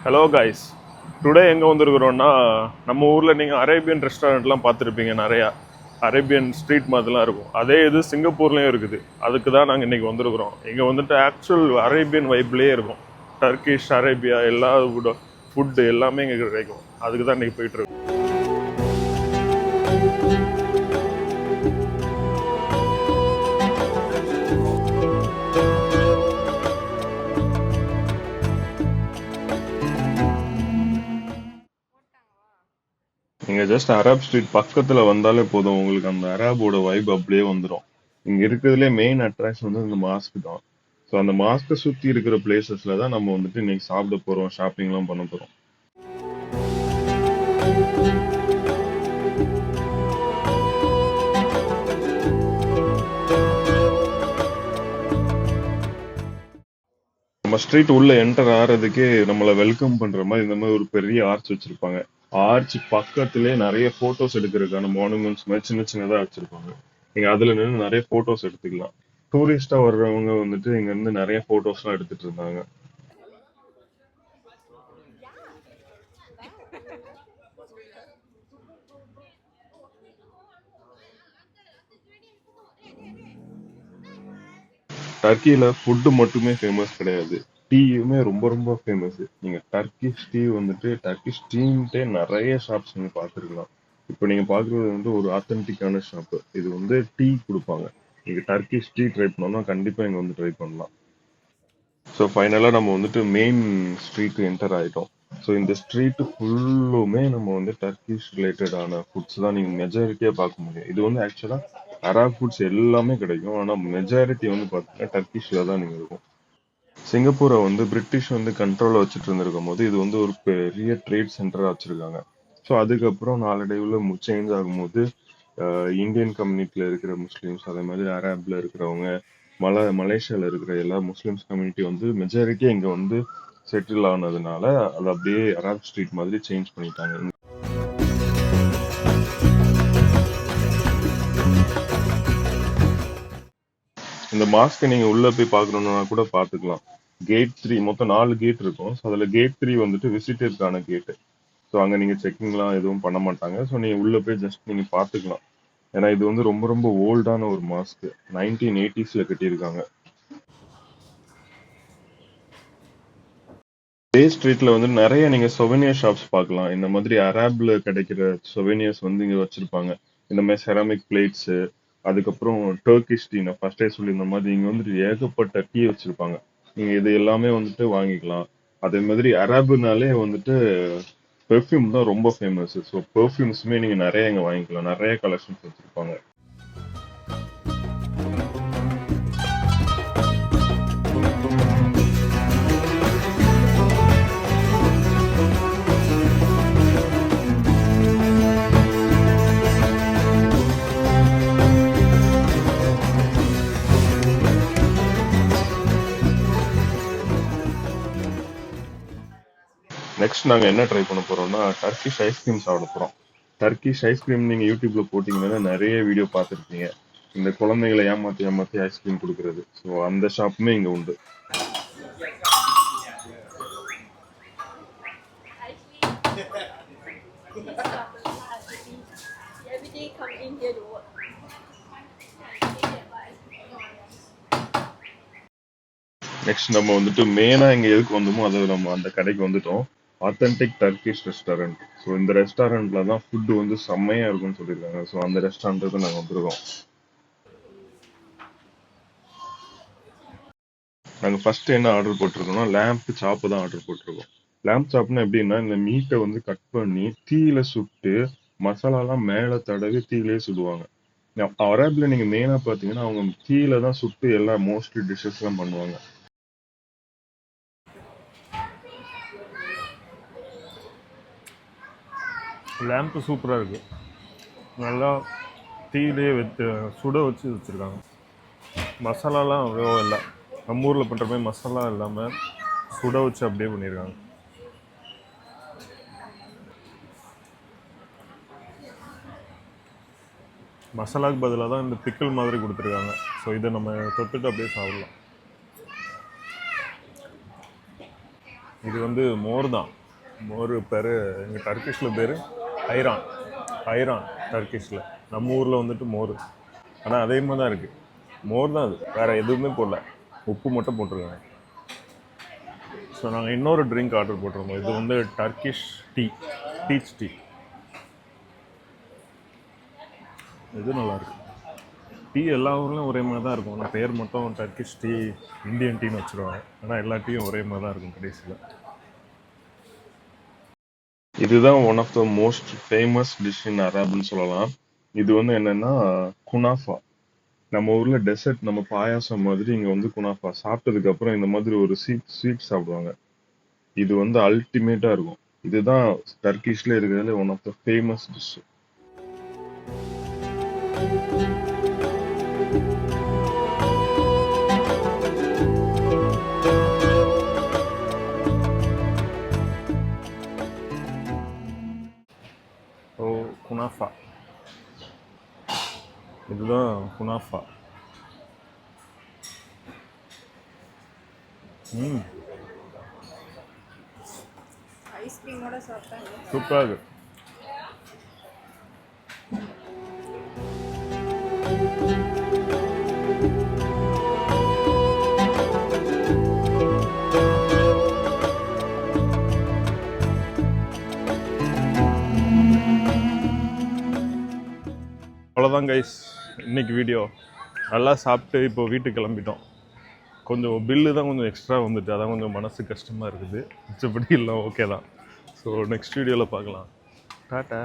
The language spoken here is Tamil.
ஹலோ காய்ஸ், டுடே எங்கே வந்திருக்கிறோன்னா நம்ம ஊரில் நீங்கள் அரேபியன் ரெஸ்டாரண்ட்லாம் பார்த்துருப்பீங்க. நிறையா அரேபியன் ஸ்ட்ரீட் மாதிரிலாம் இருக்கும். அதே இது சிங்கப்பூர்லேயும் இருக்குது. அதுக்கு தான் நாங்கள் இன்றைக்கி வந்திருக்கிறோம். இங்கே வந்துட்டு ஆக்சுவல் அரேபியன் வைப்லேயே இருக்கும். டர்க்கிஷ், அரேபியா எல்லா ஃபுட்டு எல்லாமே இங்கே கிடைக்கும். அதுக்கு தான் இன்றைக்கி போயிட்டுருக்கோம். நீங்கள் ஜஸ்ட் அரேப் ஸ்ட்ரீட் பக்கத்தில் வந்தாலே போதும், உங்களுக்கு அந்த அரேபோட வைப் அப்படியே வந்துடும். இங்கே இருக்கிறதுலே மெயின் அட்ராக்ஷன் வந்து இந்த மாஸ்க் தான். ஸோ அந்த மாஸ்க்கை சுற்றி இருக்கிற பிளேசஸில் தான் நம்ம வந்துட்டு இன்னைக்கு சாப்பிட போகிறோம், ஷாப்பிங்லாம் பண்ண போகிறோம். நம்ம ஸ்ட்ரீட் உள்ள என்டர் ஆகிறதுக்கே நம்மளை வெல்கம் பண்ற மாதிரி இந்த மாதிரி ஒரு பெரிய ஆர்ச் வச்சிருப்பாங்க. ஆர்ச் பக்கத்திலே நிறைய போட்டோஸ் எடுக்கிறதுக்கான மானுமெண்ட்ஸ் மாதிரி சின்ன சின்னதா வச்சிருப்பாங்க. நீங்க அதுல நின்று நிறைய போட்டோஸ் எடுத்துக்கலாம். டூரிஸ்டா வர்றவங்க வந்துட்டு இங்க இருந்து நிறைய போட்டோஸ் எல்லாம் எடுத்துட்டு இருந்தாங்க. டர்க்கியில ஃபுட்டு மட்டுமே ஃபேமஸ் கிடையாது, டீயுமே ரொம்ப ரொம்ப ஃபேமஸ். நீங்க டர்க்கிஷ் டீ வந்துட்டு டர்க்கிஷ் டீன்ட்டே நிறைய ஷாப்ஸ் நீங்க பார்த்துருக்கலாம். இப்போ நீங்க பார்க்குறது வந்து ஒரு ஆத்தென்டிக்கான ஷாப்பு. இது வந்து டீ கொடுப்பாங்க. நீங்க டர்க்கிஷ் டீ ட்ரை பண்ணோம்னா கண்டிப்பா இங்க வந்து ட்ரை பண்ணலாம். ஸோ ஃபைனலாக நம்ம வந்துட்டு மெயின் ஸ்ட்ரீட் என்டர் ஆகிட்டோம். ஸோ இந்த ஸ்ட்ரீட்டு ஃபுல்லுமே நம்ம வந்து டர்க்கிஷ் ரிலேட்டடான ஃபுட்ஸ் தான் நீங்கள் மெஜாரிட்டியாக பார்க்க முடியும். இது வந்து ஆக்சுவலாக அரேப் ஃபுட்ஸ் எல்லாமே கிடைக்கும், ஆனால் மெஜாரிட்டி வந்து பார்த்தீங்கன்னா டர்க்கிஷில் தான் நீங்கள் இருக்கும். சிங்கப்பூரை வந்து பிரிட்டிஷ் வந்து கண்ட்ரோலில் வச்சுட்டு இருந்திருக்கும் போது இது வந்து ஒரு பெரிய ட்ரேட் சென்டராக வச்சுருக்காங்க. ஸோ அதுக்கப்புறம் நாளடைவில் சேஞ்ச் ஆகும்போது இந்தியன் கம்யூனிட்டியில் இருக்கிற முஸ்லீம்ஸ், அதே மாதிரி அரேப்ல இருக்கிறவங்க, மலேசியாவில் இருக்கிற எல்லா முஸ்லிம்ஸ் கம்யூனிட்டி வந்து மெஜாரிட்டியாக இங்கே வந்து செட்டில் ஆனதுனால அது அப்படியே அரேப் ஸ்ட்ரீட் மாதிரி சேஞ்ச் பண்ணிட்டாங்க. இந்த மாஸ்க்கை நீங்கள் உள்ளே போய் பார்க்கணுன்னா கூட பார்த்துக்கலாம். கேட் 3 மொத்தம் 4 கேட் இருக்கும். ஸோ அதில் கேட் 3 வந்துட்டு விசிட்டருக்கான கேட்டு. ஸோ அங்கே நீங்கள் செக்கிங்லாம் எதுவும் பண்ண மாட்டாங்க. ஸோ நீங்கள் உள்ளே போய் ஜஸ்ட் நீங்கள் பார்த்துக்கலாம். ஏன்னா இது வந்து ரொம்ப ரொம்ப ஓல்டான ஒரு மாஸ்க், 1980s கட்டியிருக்காங்க. டே ஸ்ட்ரீட்ல வந்து நிறைய நீங்க சொவெனியர் ஷாப்ஸ் பார்க்கலாம். இந்த மாதிரி அரேப்ல கிடைக்கிற சொவெனியர்ஸ் வந்து இங்க வச்சிருப்பாங்க. இந்த மாதிரி செராமிக் பிளேட்ஸ், அதுக்கப்புறம் டர்க்கிஷ் டீ, நான் ஃபர்ஸ்டே சொல்லியிருந்த மாதிரி இங்க வந்துட்டு ஏகப்பட்ட டீ வச்சிருப்பாங்க. நீங்க இது எல்லாமே வந்துட்டு வாங்கிக்கலாம். அதே மாதிரி அரேபுனாலே வந்துட்டு பெர்ஃப்யூம் தான் ரொம்ப ஃபேமஸ். ஸோ பெர்ஃப்யூம்ஸுமே நீங்க நிறைய இங்க வாங்கிக்கலாம். நிறைய கலெக்ஷன்ஸ் வச்சிருப்பாங்க. நெக்ஸ்ட் நாங்கள் என்ன ட்ரை பண்ண போறோம்னா டர்க்கிஷ் ஐஸ்கிரீம் சாப்பிட போறோம். டர்க்கிஷ் ஐஸ்கிரீம் நீங்க யூடியூப்ல போட்டீங்கன்னா நிறைய வீடியோ பார்த்துருப்பீங்க. இந்த குழந்தைகளை ஏமாத்தி ஏமாத்தி ஐஸ்கிரீம் கொடுக்கறது. ஸோ அந்த ஷாப்புமே இங்க உண்டு. நெக்ஸ்ட் நம்ம வந்துட்டு மெயினா இங்க எதுக்கு வந்தோமோ அது நம்ம அந்த கடைக்கு வந்துட்டோம். Authentic Turkish restaurant. ஸோ இந்த ரெஸ்டாரண்ட்ல தான் ஃபுட் வந்து செம்மையா இருக்கும்னு சொல்லியிருக்காங்க. ஸோ அந்த ரெஸ்டாரண்ட்டுக்கு நாங்கள் வந்துருக்கோம். நாங்கள் ஃபர்ஸ்ட் என்ன ஆர்டர் போட்டிருக்கோம்னா லேம்ப் சாப்பு தான் ஆர்டர் போட்டிருக்கோம். லேம்ப் சாப்னா எப்படின்னா இந்த மீட்டை வந்து கட் பண்ணி தீயில சுட்டு மசாலாலாம் மேலே தடவி தீயிலே சுடுவாங்க. அரேப்ல நீங்க மெயினா பாத்தீங்கன்னா அவங்க தீயில தான் சுட்டு எல்லா மோஸ்ட்லி டிஷ்ஷஸ் எல்லாம் பண்ணுவாங்க. லேம்ப் சூப்பராக இருக்குது. நல்லா தீயிலே சுட வச்சு வச்சுருக்காங்க. மசாலாலாம் அவ்வளோ இல்லை, நம்ம ஊரில் பண்ணுற மாதிரி மசாலா இல்லாமல் சுட வச்சு அப்படியே பண்ணியிருக்காங்க. மசாலாவுக்கு பதிலாக தான் இந்த பிக்கிள் மாதிரி கொடுத்துருக்காங்க. ஸோ இதை நம்ம தொட்டுட்டு அப்படியே சாப்பிடலாம். இது வந்து மோர் தான். மோர் பேர் எங்கள் டர்க்கிஷில் பேர் ஐரான். ஐரான் டர்க்கிஷில். நம்ம ஊரில் வந்துட்டு மோர். ஆனால் அதே மாதிரி தான் இருக்குது. மோர் தான் அது, வேறு எதுவுமே போடல, உப்பு மட்டும் போட்டிருக்காங்க. ஸோ நாங்கள் இன்னொரு ட்ரிங்க் ஆர்டர் போட்டிருந்தோம். இது வந்து டர்க்கிஷ் டீ, பீச் டீ. இது நல்லாயிருக்கு. டீ எல்லா ஊர்லேயும் ஒரே மாதிரி தான் இருக்கும். ஆனால் பேர் மட்டும் டர்க்கிஷ் டீ, இந்தியன் டீன்னு வச்சுருவாங்க. ஆனால் எல்லா டீயும் ஒரே மாதிரி தான் இருக்கும் கடைசியில். இதுதான் one of the most famous dish in அரபுன்னு சொல்லலாம். இது வந்து என்னன்னா குனாஃபா. நம்ம ஊர்ல டெசர்ட், நம்ம பாயாசம் மாதிரி இங்க வந்து குனாஃபா. சாப்பிட்டதுக்கு அப்புறம் இந்த மாதிரி ஒரு ஸ்வீட் சாப்பிடுவாங்க. இது வந்து அல்டிமேட்டா இருக்கும். இதுதான் டர்க்கிஷ்ல இருக்கிறதுல one of the famous dish. ஓ, குனாஃபா. இதுதான் குனாஃபா. ஐஸ்கிரீமோட சாப்பிட்டாங்க. சூப்பராக இருக்கு. அவ்வளோதான் கைஸ், இன்னைக்கு வீடியோ. நல்லா சாப்பிட்டு இப்போ வீட்டுக்கு கிளம்பிட்டோம். கொஞ்சம் பில்லு தான் கொஞ்சம் எக்ஸ்ட்ரா வந்துட்டு, அதான் கொஞ்சம் மனசு கஷ்டமாக இருக்குது. மிச்சப்படி இல்லை, ஓகே தான். ஸோ நெக்ஸ்ட் வீடியோவில் பார்க்கலாம். டாட்டா.